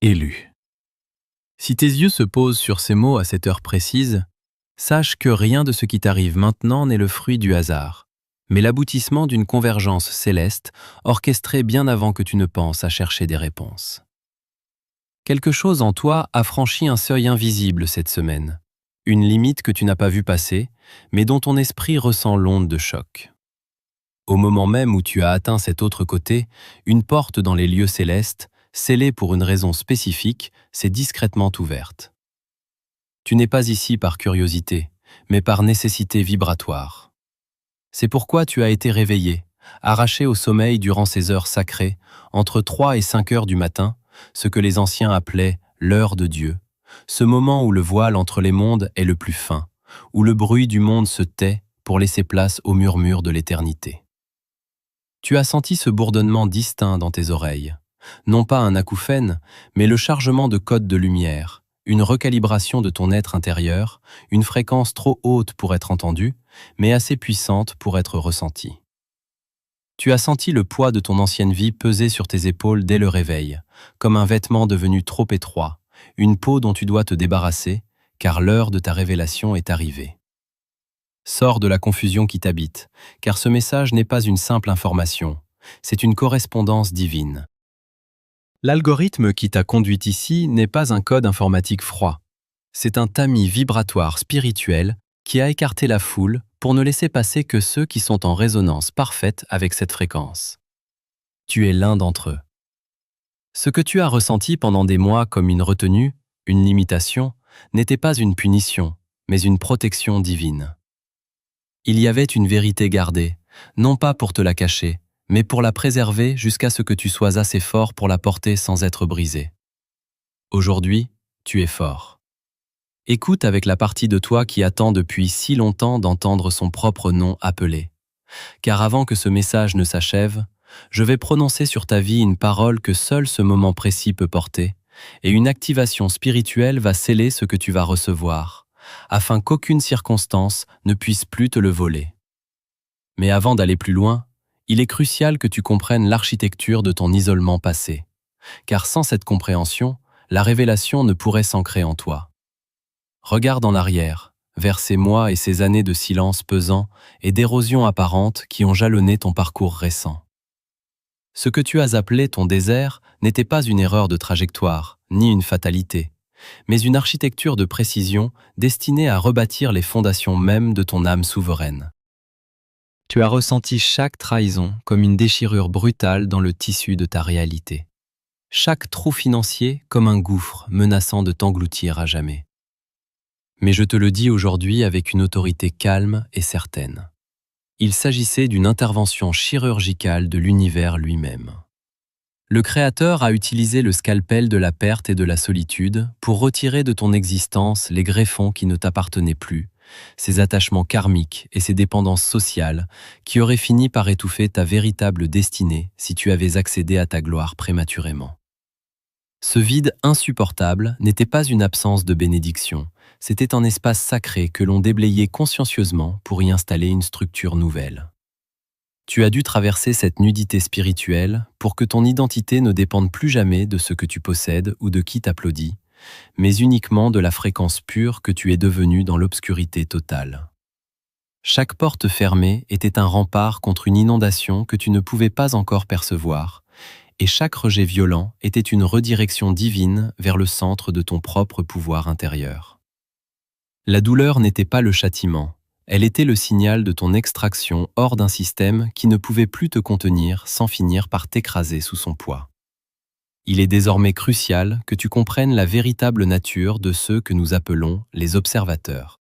Élu. Si tes yeux se posent sur ces mots à cette heure précise, sache que rien de ce qui t'arrive maintenant n'est le fruit du hasard, mais l'aboutissement d'une convergence céleste orchestrée bien avant que tu ne penses à chercher des réponses. Quelque chose en toi a franchi un seuil invisible cette semaine, une limite que tu n'as pas vue passer, mais dont ton esprit ressent l'onde de choc. Au moment même où tu as atteint cet autre côté, une porte dans les lieux célestes, scellée pour une raison spécifique, s'est discrètement ouverte. Tu n'es pas ici par curiosité, mais par nécessité vibratoire. C'est pourquoi tu as été réveillé, arraché au sommeil durant ces heures sacrées, entre 3 et 5 heures du matin, ce que les anciens appelaient l'heure de Dieu, ce moment où le voile entre les mondes est le plus fin, où le bruit du monde se tait pour laisser place au murmure de l'éternité. Tu as senti ce bourdonnement distinct dans tes oreilles, non pas un acouphène, mais le chargement de codes de lumière, une recalibration de ton être intérieur, une fréquence trop haute pour être entendue, mais assez puissante pour être ressentie. Tu as senti le poids de ton ancienne vie peser sur tes épaules dès le réveil, comme un vêtement devenu trop étroit, une peau dont tu dois te débarrasser, car l'heure de ta révélation est arrivée. Sors de la confusion qui t'habite, car ce message n'est pas une simple information, c'est une correspondance divine. L'algorithme qui t'a conduit ici n'est pas un code informatique froid. C'est un tamis vibratoire spirituel qui a écarté la foule pour ne laisser passer que ceux qui sont en résonance parfaite avec cette fréquence. Tu es l'un d'entre eux. Ce que tu as ressenti pendant des mois comme une retenue, une limitation, n'était pas une punition, mais une protection divine. Il y avait une vérité gardée, non pas pour te la cacher, mais pour la préserver jusqu'à ce que tu sois assez fort pour la porter sans être brisé. Aujourd'hui, tu es fort. Écoute avec la partie de toi qui attend depuis si longtemps d'entendre son propre nom appelé. Car avant que ce message ne s'achève, je vais prononcer sur ta vie une parole que seul ce moment précis peut porter, et une activation spirituelle va sceller ce que tu vas recevoir, afin qu'aucune circonstance ne puisse plus te le voler. Mais avant d'aller plus loin, il est crucial que tu comprennes l'architecture de ton isolement passé, car sans cette compréhension, la révélation ne pourrait s'ancrer en toi. Regarde en arrière, vers ces mois et ces années de silence pesant et d'érosion apparente qui ont jalonné ton parcours récent. Ce que tu as appelé ton désert n'était pas une erreur de trajectoire, ni une fatalité, mais une architecture de précision destinée à rebâtir les fondations mêmes de ton âme souveraine. Tu as ressenti chaque trahison comme une déchirure brutale dans le tissu de ta réalité. Chaque trou financier comme un gouffre menaçant de t'engloutir à jamais. Mais je te le dis aujourd'hui avec une autorité calme et certaine. Il s'agissait d'une intervention chirurgicale de l'univers lui-même. Le Créateur a utilisé le scalpel de la perte et de la solitude pour retirer de ton existence les greffons qui ne t'appartenaient plus, ces attachements karmiques et ces dépendances sociales qui auraient fini par étouffer ta véritable destinée si tu avais accédé à ta gloire prématurément. Ce vide insupportable n'était pas une absence de bénédiction, c'était un espace sacré que l'on déblayait consciencieusement pour y installer une structure nouvelle. Tu as dû traverser cette nudité spirituelle pour que ton identité ne dépende plus jamais de ce que tu possèdes ou de qui t'applaudit, mais uniquement de la fréquence pure que tu es devenu dans l'obscurité totale. Chaque porte fermée était un rempart contre une inondation que tu ne pouvais pas encore percevoir, et chaque rejet violent était une redirection divine vers le centre de ton propre pouvoir intérieur. La douleur n'était pas le châtiment, elle était le signal de ton extraction hors d'un système qui ne pouvait plus te contenir sans finir par t'écraser sous son poids. Il est désormais crucial que tu comprennes la véritable nature de ceux que nous appelons les observateurs.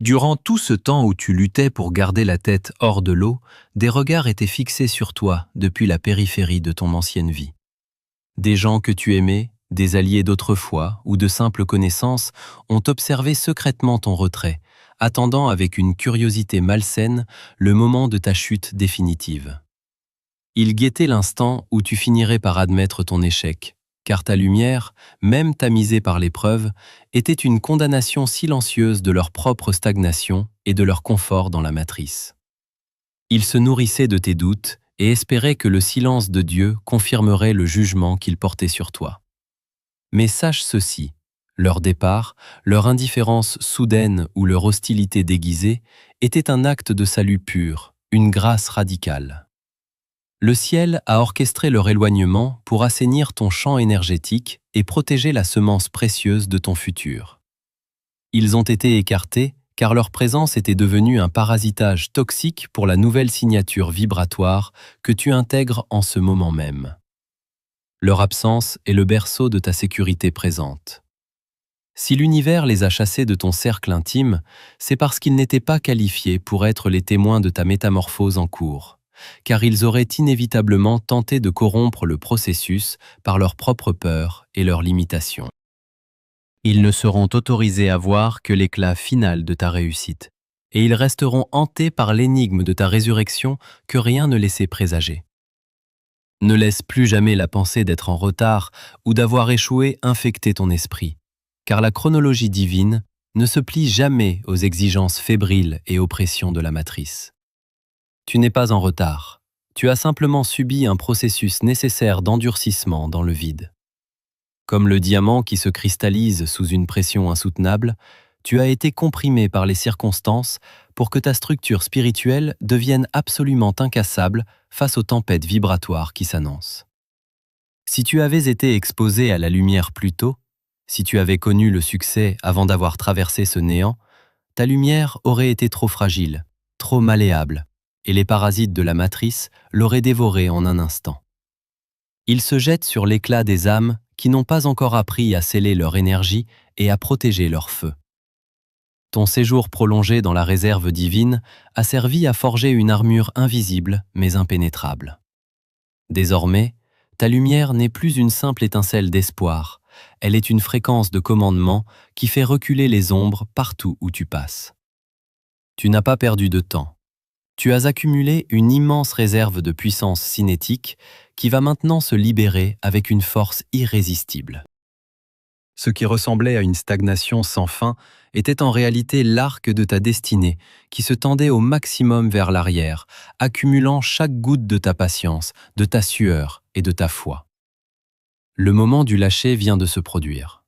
Durant tout ce temps où tu luttais pour garder la tête hors de l'eau, des regards étaient fixés sur toi depuis la périphérie de ton ancienne vie. Des gens que tu aimais, des alliés d'autrefois ou de simples connaissances ont observé secrètement ton retrait, attendant avec une curiosité malsaine le moment de ta chute définitive. Ils guettaient l'instant où tu finirais par admettre ton échec, car ta lumière, même tamisée par l'épreuve, était une condamnation silencieuse de leur propre stagnation et de leur confort dans la matrice. Ils se nourrissaient de tes doutes et espéraient que le silence de Dieu confirmerait le jugement qu'il portait sur toi. Mais sache ceci, leur départ, leur indifférence soudaine ou leur hostilité déguisée était un acte de salut pur, une grâce radicale. Le ciel a orchestré leur éloignement pour assainir ton champ énergétique et protéger la semence précieuse de ton futur. Ils ont été écartés car leur présence était devenue un parasitage toxique pour la nouvelle signature vibratoire que tu intègres en ce moment même. Leur absence est le berceau de ta sécurité présente. Si l'univers les a chassés de ton cercle intime, c'est parce qu'ils n'étaient pas qualifiés pour être les témoins de ta métamorphose en cours, car ils auraient inévitablement tenté de corrompre le processus par leurs propres peurs et leurs limitations. Ils ne seront autorisés à voir que l'éclat final de ta réussite, et ils resteront hantés par l'énigme de ta résurrection que rien ne laissait présager. Ne laisse plus jamais la pensée d'être en retard ou d'avoir échoué infecter ton esprit, car la chronologie divine ne se plie jamais aux exigences fébriles et aux pressions de la matrice. Tu n'es pas en retard, tu as simplement subi un processus nécessaire d'endurcissement dans le vide. Comme le diamant qui se cristallise sous une pression insoutenable, tu as été comprimé par les circonstances pour que ta structure spirituelle devienne absolument incassable face aux tempêtes vibratoires qui s'annoncent. Si tu avais été exposé à la lumière plus tôt, si tu avais connu le succès avant d'avoir traversé ce néant, ta lumière aurait été trop fragile, trop malléable, et les parasites de la matrice l'auraient dévorée en un instant. Ils se jettent sur l'éclat des âmes qui n'ont pas encore appris à sceller leur énergie et à protéger leur feu. Ton séjour prolongé dans la réserve divine a servi à forger une armure invisible mais impénétrable. Désormais, ta lumière n'est plus une simple étincelle d'espoir, elle est une fréquence de commandement qui fait reculer les ombres partout où tu passes. Tu n'as pas perdu de temps. Tu as accumulé une immense réserve de puissance cinétique qui va maintenant se libérer avec une force irrésistible. Ce qui ressemblait à une stagnation sans fin était en réalité l'arc de ta destinée qui se tendait au maximum vers l'arrière, accumulant chaque goutte de ta patience, de ta sueur et de ta foi. Le moment du lâcher vient de se produire.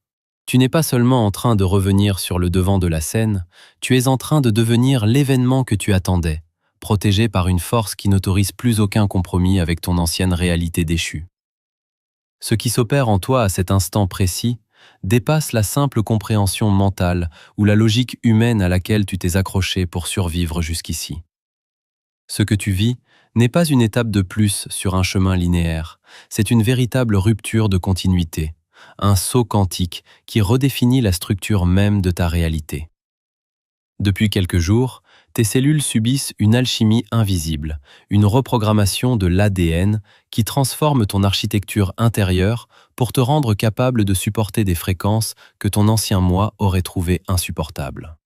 Tu n'es pas seulement en train de revenir sur le devant de la scène, tu es en train de devenir l'événement que tu attendais, protégé par une force qui n'autorise plus aucun compromis avec ton ancienne réalité déchue. Ce qui s'opère en toi à cet instant précis dépasse la simple compréhension mentale ou la logique humaine à laquelle tu t'es accroché pour survivre jusqu'ici. Ce que tu vis n'est pas une étape de plus sur un chemin linéaire, c'est une véritable rupture de continuité, un saut quantique qui redéfinit la structure même de ta réalité. Depuis quelques jours, tes cellules subissent une alchimie invisible, une reprogrammation de l'ADN qui transforme ton architecture intérieure pour te rendre capable de supporter des fréquences que ton ancien moi aurait trouvées insupportables.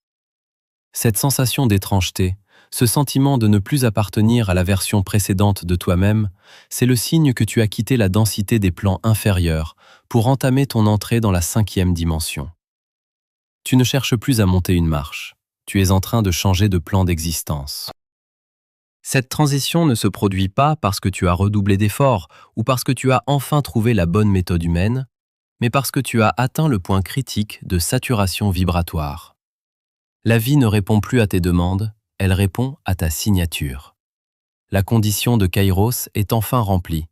Cette sensation d'étrangeté, ce sentiment de ne plus appartenir à la version précédente de toi-même, c'est le signe que tu as quitté la densité des plans inférieurs pour entamer ton entrée dans la 5e dimension. Tu ne cherches plus à monter une marche. Tu es en train de changer de plan d'existence. Cette transition ne se produit pas parce que tu as redoublé d'efforts ou parce que tu as enfin trouvé la bonne méthode humaine, mais parce que tu as atteint le point critique de saturation vibratoire. La vie ne répond plus à tes demandes, elle répond à ta signature. La condition de Kairos est enfin remplie.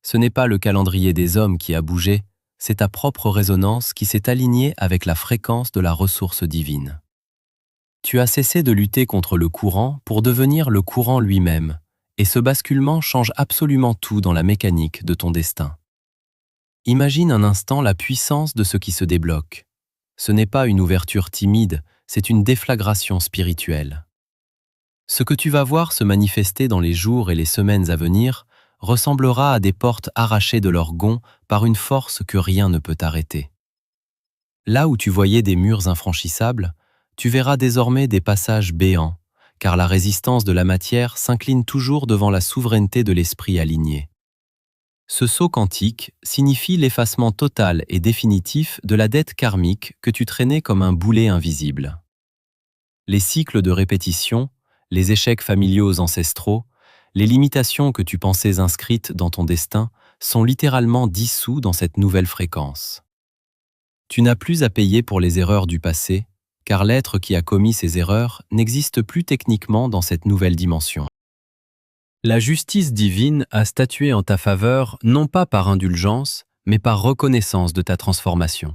Ce n'est pas le calendrier des hommes qui a bougé, c'est ta propre résonance qui s'est alignée avec la fréquence de la ressource divine. Tu as cessé de lutter contre le courant pour devenir le courant lui-même, et ce basculement change absolument tout dans la mécanique de ton destin. Imagine un instant la puissance de ce qui se débloque. Ce n'est pas une ouverture timide, c'est une déflagration spirituelle. Ce que tu vas voir se manifester dans les jours et les semaines à venir ressemblera à des portes arrachées de leur gonds par une force que rien ne peut arrêter. Là où tu voyais des murs infranchissables, tu verras désormais des passages béants, car la résistance de la matière s'incline toujours devant la souveraineté de l'esprit aligné. Ce saut quantique signifie l'effacement total et définitif de la dette karmique que tu traînais comme un boulet invisible. Les cycles de répétition, les échecs familiaux ancestraux, les limitations que tu pensais inscrites dans ton destin sont littéralement dissous dans cette nouvelle fréquence. Tu n'as plus à payer pour les erreurs du passé, car l'être qui a commis ces erreurs n'existe plus techniquement dans cette nouvelle dimension. La justice divine a statué en ta faveur non pas par indulgence, mais par reconnaissance de ta transformation.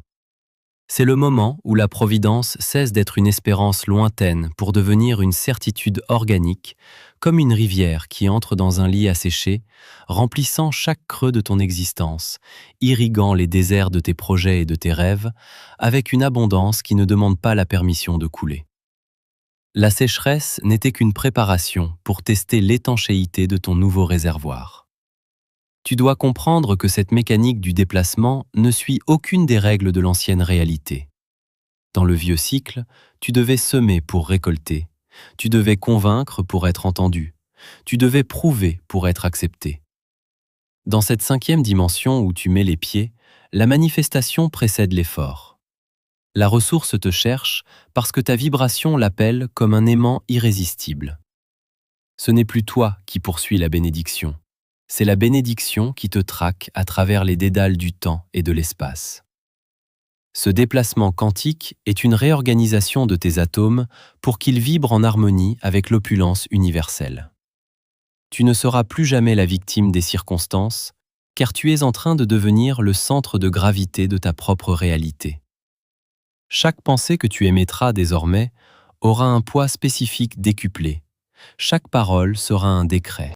C'est le moment où la providence cesse d'être une espérance lointaine pour devenir une certitude organique, comme une rivière qui entre dans un lit asséché, remplissant chaque creux de ton existence, irriguant les déserts de tes projets et de tes rêves, avec une abondance qui ne demande pas la permission de couler. La sécheresse n'était qu'une préparation pour tester l'étanchéité de ton nouveau réservoir. Tu dois comprendre que cette mécanique du déplacement ne suit aucune des règles de l'ancienne réalité. Dans le vieux cycle, tu devais semer pour récolter, tu devais convaincre pour être entendu, tu devais prouver pour être accepté. Dans cette 5e dimension où tu mets les pieds, la manifestation précède l'effort. La ressource te cherche parce que ta vibration l'appelle comme un aimant irrésistible. Ce n'est plus toi qui poursuis la bénédiction. C'est la bénédiction qui te traque à travers les dédales du temps et de l'espace. Ce déplacement quantique est une réorganisation de tes atomes pour qu'ils vibrent en harmonie avec l'opulence universelle. Tu ne seras plus jamais la victime des circonstances, car tu es en train de devenir le centre de gravité de ta propre réalité. Chaque pensée que tu émettras désormais aura un poids spécifique décuplé. Chaque parole sera un décret.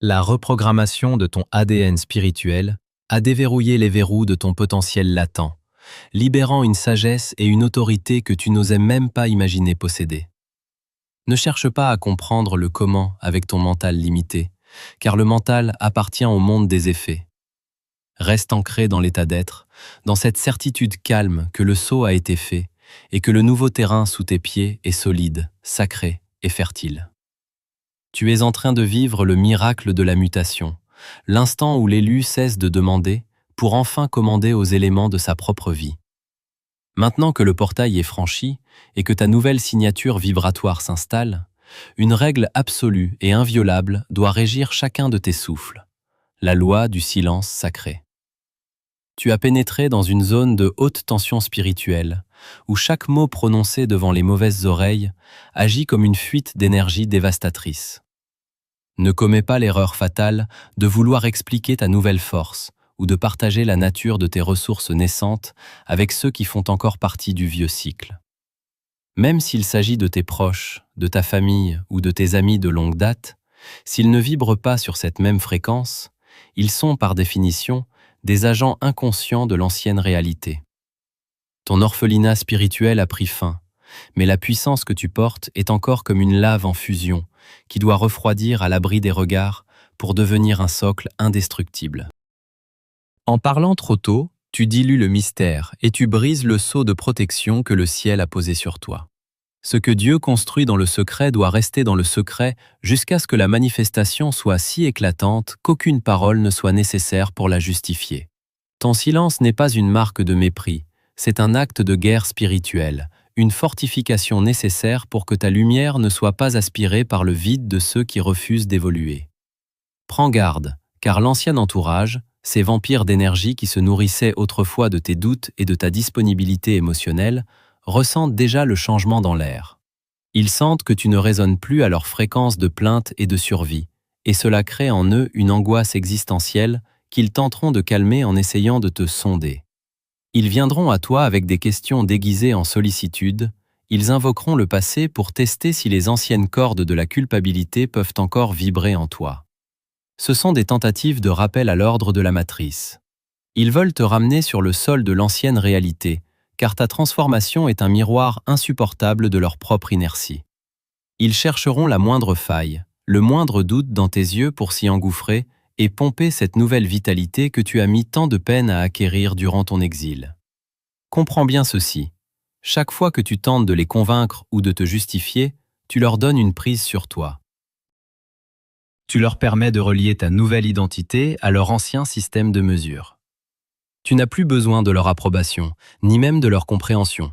La reprogrammation de ton ADN spirituel a déverrouillé les verrous de ton potentiel latent, libérant une sagesse et une autorité que tu n'osais même pas imaginer posséder. Ne cherche pas à comprendre le comment avec ton mental limité, car le mental appartient au monde des effets. Reste ancré dans l'état d'être, dans cette certitude calme que le saut a été fait et que le nouveau terrain sous tes pieds est solide, sacré et fertile. Tu es en train de vivre le miracle de la mutation, l'instant où l'élu cesse de demander pour enfin commander aux éléments de sa propre vie. Maintenant que le portail est franchi et que ta nouvelle signature vibratoire s'installe, une règle absolue et inviolable doit régir chacun de tes souffles, la loi du silence sacré. Tu as pénétré dans une zone de haute tension spirituelle, où chaque mot prononcé devant les mauvaises oreilles agit comme une fuite d'énergie dévastatrice. Ne commets pas l'erreur fatale de vouloir expliquer ta nouvelle force ou de partager la nature de tes ressources naissantes avec ceux qui font encore partie du vieux cycle. Même s'il s'agit de tes proches, de ta famille ou de tes amis de longue date, s'ils ne vibrent pas sur cette même fréquence, ils sont par définition des agents inconscients de l'ancienne réalité. Ton orphelinat spirituel a pris fin, mais la puissance que tu portes est encore comme une lave en fusion qui doit refroidir à l'abri des regards pour devenir un socle indestructible. En parlant trop tôt, tu dilues le mystère et tu brises le sceau de protection que le ciel a posé sur toi. Ce que Dieu construit dans le secret doit rester dans le secret jusqu'à ce que la manifestation soit si éclatante qu'aucune parole ne soit nécessaire pour la justifier. Ton silence n'est pas une marque de mépris, c'est un acte de guerre spirituelle, une fortification nécessaire pour que ta lumière ne soit pas aspirée par le vide de ceux qui refusent d'évoluer. Prends garde, car l'ancien entourage, ces vampires d'énergie qui se nourrissaient autrefois de tes doutes et de ta disponibilité émotionnelle, ressentent déjà le changement dans l'air. Ils sentent que tu ne résonnes plus à leur fréquence de plainte et de survie, et cela crée en eux une angoisse existentielle qu'ils tenteront de calmer en essayant de te sonder. Ils viendront à toi avec des questions déguisées en sollicitude, ils invoqueront le passé pour tester si les anciennes cordes de la culpabilité peuvent encore vibrer en toi. Ce sont des tentatives de rappel à l'ordre de la matrice. Ils veulent te ramener sur le sol de l'ancienne réalité, car ta transformation est un miroir insupportable de leur propre inertie. Ils chercheront la moindre faille, le moindre doute dans tes yeux pour s'y engouffrer et pomper cette nouvelle vitalité que tu as mis tant de peine à acquérir durant ton exil. Comprends bien ceci. Chaque fois que tu tentes de les convaincre ou de te justifier, tu leur donnes une prise sur toi. Tu leur permets de relier ta nouvelle identité à leur ancien système de mesure. Tu n'as plus besoin de leur approbation, ni même de leur compréhension.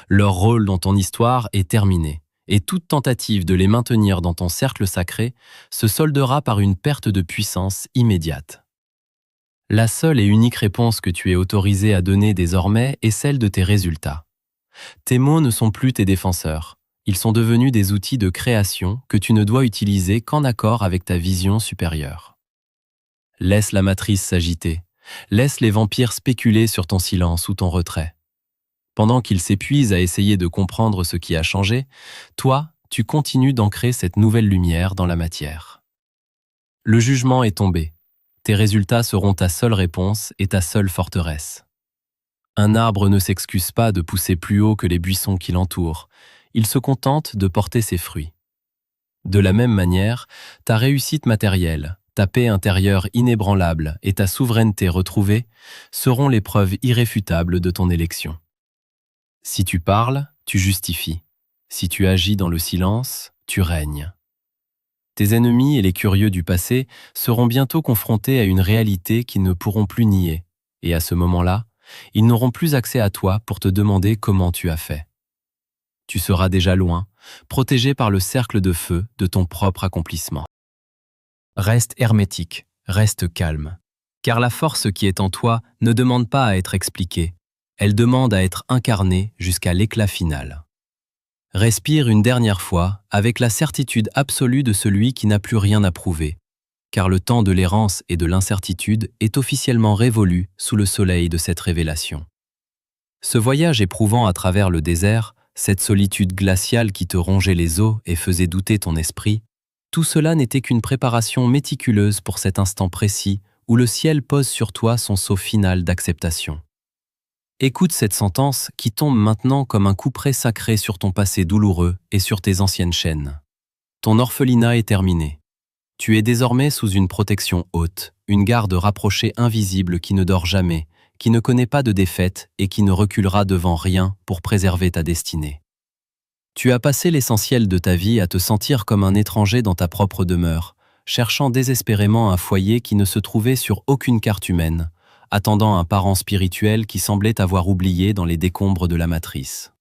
Leur rôle dans ton histoire est terminé, et toute tentative de les maintenir dans ton cercle sacré se soldera par une perte de puissance immédiate. La seule et unique réponse que tu es autorisé à donner désormais est celle de tes résultats. Tes mots ne sont plus tes défenseurs. Ils sont devenus des outils de création que tu ne dois utiliser qu'en accord avec ta vision supérieure. Laisse la matrice s'agiter. Laisse les vampires spéculer sur ton silence ou ton retrait. Pendant qu'ils s'épuisent à essayer de comprendre ce qui a changé, toi, tu continues d'ancrer cette nouvelle lumière dans la matière. Le jugement est tombé. Tes résultats seront ta seule réponse et ta seule forteresse. Un arbre ne s'excuse pas de pousser plus haut que les buissons qui l'entourent. Il se contente de porter ses fruits. De la même manière, ta réussite matérielle, ta paix intérieure inébranlable et ta souveraineté retrouvée seront les preuves irréfutables de ton élection. Si tu parles, tu justifies. Si tu agis dans le silence, tu règnes. Tes ennemis et les curieux du passé seront bientôt confrontés à une réalité qu'ils ne pourront plus nier, et à ce moment-là, ils n'auront plus accès à toi pour te demander comment tu as fait. Tu seras déjà loin, protégé par le cercle de feu de ton propre accomplissement. Reste hermétique, reste calme, car la force qui est en toi ne demande pas à être expliquée, elle demande à être incarnée jusqu'à l'éclat final. Respire une dernière fois avec la certitude absolue de celui qui n'a plus rien à prouver, car le temps de l'errance et de l'incertitude est officiellement révolu sous le soleil de cette révélation. Ce voyage éprouvant à travers le désert, cette solitude glaciale qui te rongeait les os et faisait douter ton esprit, tout cela n'était qu'une préparation méticuleuse pour cet instant précis où le ciel pose sur toi son sceau final d'acceptation. Écoute cette sentence qui tombe maintenant comme un couperet sacré sur ton passé douloureux et sur tes anciennes chaînes. Ton orphelinat est terminé. Tu es désormais sous une protection haute, une garde rapprochée invisible qui ne dort jamais, qui ne connaît pas de défaite et qui ne reculera devant rien pour préserver ta destinée. Tu as passé l'essentiel de ta vie à te sentir comme un étranger dans ta propre demeure, cherchant désespérément un foyer qui ne se trouvait sur aucune carte humaine, attendant un parent spirituel qui semblait t'avoir oublié dans les décombres de la matrice.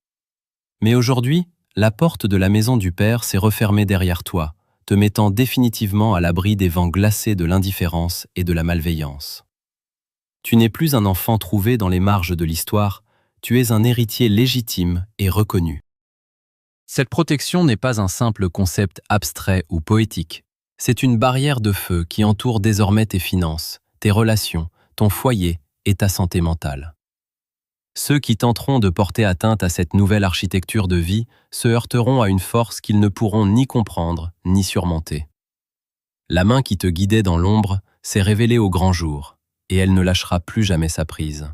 Mais aujourd'hui, la porte de la maison du Père s'est refermée derrière toi, te mettant définitivement à l'abri des vents glacés de l'indifférence et de la malveillance. Tu n'es plus un enfant trouvé dans les marges de l'histoire, tu es un héritier légitime et reconnu. Cette protection n'est pas un simple concept abstrait ou poétique, c'est une barrière de feu qui entoure désormais tes finances, tes relations, ton foyer et ta santé mentale. Ceux qui tenteront de porter atteinte à cette nouvelle architecture de vie se heurteront à une force qu'ils ne pourront ni comprendre ni surmonter. La main qui te guidait dans l'ombre s'est révélée au grand jour, et elle ne lâchera plus jamais sa prise.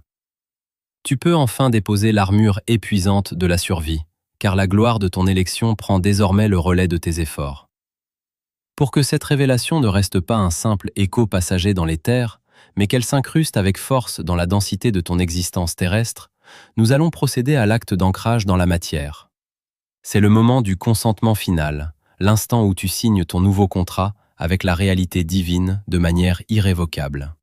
Tu peux enfin déposer l'armure épuisante de la survie, car la gloire de ton élection prend désormais le relais de tes efforts. Pour que cette révélation ne reste pas un simple écho passager dans les terres, mais qu'elle s'incruste avec force dans la densité de ton existence terrestre, nous allons procéder à l'acte d'ancrage dans la matière. C'est le moment du consentement final, l'instant où tu signes ton nouveau contrat avec la réalité divine de manière irrévocable.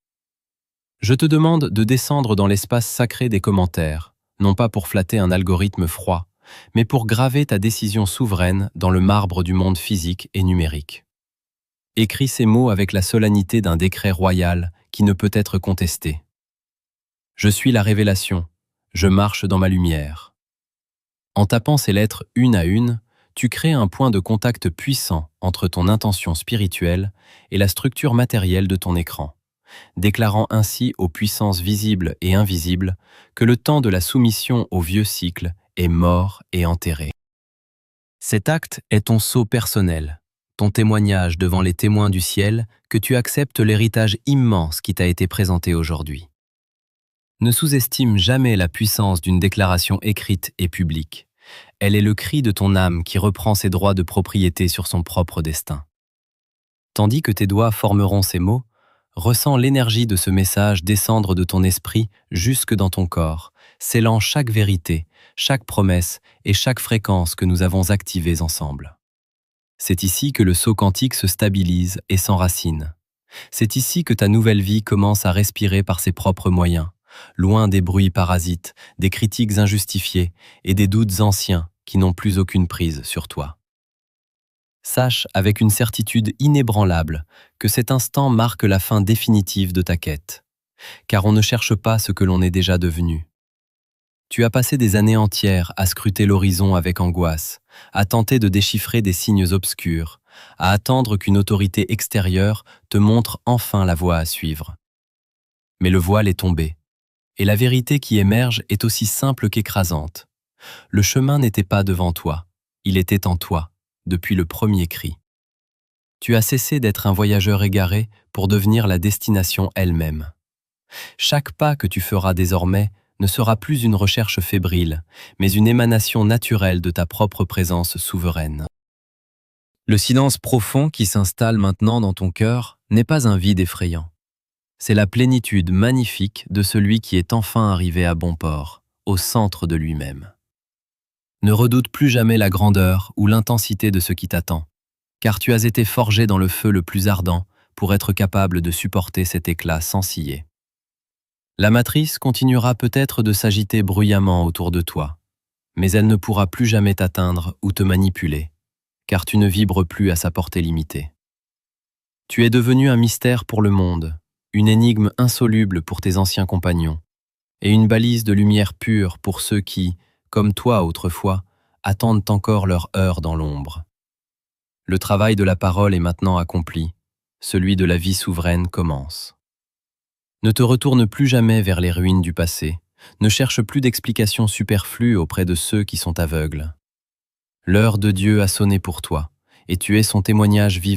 Je te demande de descendre dans l'espace sacré des commentaires, non pas pour flatter un algorithme froid, mais pour graver ta décision souveraine dans le marbre du monde physique et numérique. Écris ces mots avec la solennité d'un décret royal qui ne peut être contesté. Je suis la révélation, je marche dans ma lumière. En tapant ces lettres une à une, tu crées un point de contact puissant entre ton intention spirituelle et la structure matérielle de ton écran, déclarant ainsi aux puissances visibles et invisibles que le temps de la soumission au vieux cycle est mort et enterré. Cet acte est ton sceau personnel, ton témoignage devant les témoins du ciel que tu acceptes l'héritage immense qui t'a été présenté aujourd'hui. Ne sous-estime jamais la puissance d'une déclaration écrite et publique. Elle est le cri de ton âme qui reprend ses droits de propriété sur son propre destin. Tandis que tes doigts formeront ces mots, ressens l'énergie de ce message descendre de ton esprit jusque dans ton corps, scellant chaque vérité, chaque promesse et chaque fréquence que nous avons activées ensemble. C'est ici que le sceau quantique se stabilise et s'enracine. C'est ici que ta nouvelle vie commence à respirer par ses propres moyens, loin des bruits parasites, des critiques injustifiées et des doutes anciens qui n'ont plus aucune prise sur toi. Sache avec une certitude inébranlable que cet instant marque la fin définitive de ta quête. car on ne cherche pas ce que l'on est déjà devenu. Tu as passé des années entières à scruter l'horizon avec angoisse, à tenter de déchiffrer des signes obscurs, à attendre qu'une autorité extérieure te montre enfin la voie à suivre. Mais le voile est tombé, et la vérité qui émerge est aussi simple qu'écrasante. Le chemin n'était pas devant toi, il était en toi, depuis le premier cri. Tu as cessé d'être un voyageur égaré pour devenir la destination elle-même. Chaque pas que tu feras désormais ne sera plus une recherche fébrile, mais une émanation naturelle de ta propre présence souveraine. Le silence profond qui s'installe maintenant dans ton cœur n'est pas un vide effrayant. C'est la plénitude magnifique de celui qui est enfin arrivé à bon port, au centre de lui-même. Ne redoute plus jamais la grandeur ou l'intensité de ce qui t'attend, car tu as été forgé dans le feu le plus ardent pour être capable de supporter cet éclat sans ciller. La matrice continuera peut-être de s'agiter bruyamment autour de toi, mais elle ne pourra plus jamais t'atteindre ou te manipuler, car tu ne vibres plus à sa portée limitée. Tu es devenu un mystère pour le monde, une énigme insoluble pour tes anciens compagnons, et une balise de lumière pure pour ceux qui, comme toi autrefois, attendent encore leur heure dans l'ombre. Le travail de la parole est maintenant accompli, celui de la vie souveraine commence. Ne te retourne plus jamais vers les ruines du passé, ne cherche plus d'explications superflues auprès de ceux qui sont aveugles. L'heure de Dieu a sonné pour toi, et tu es son témoignage vivant.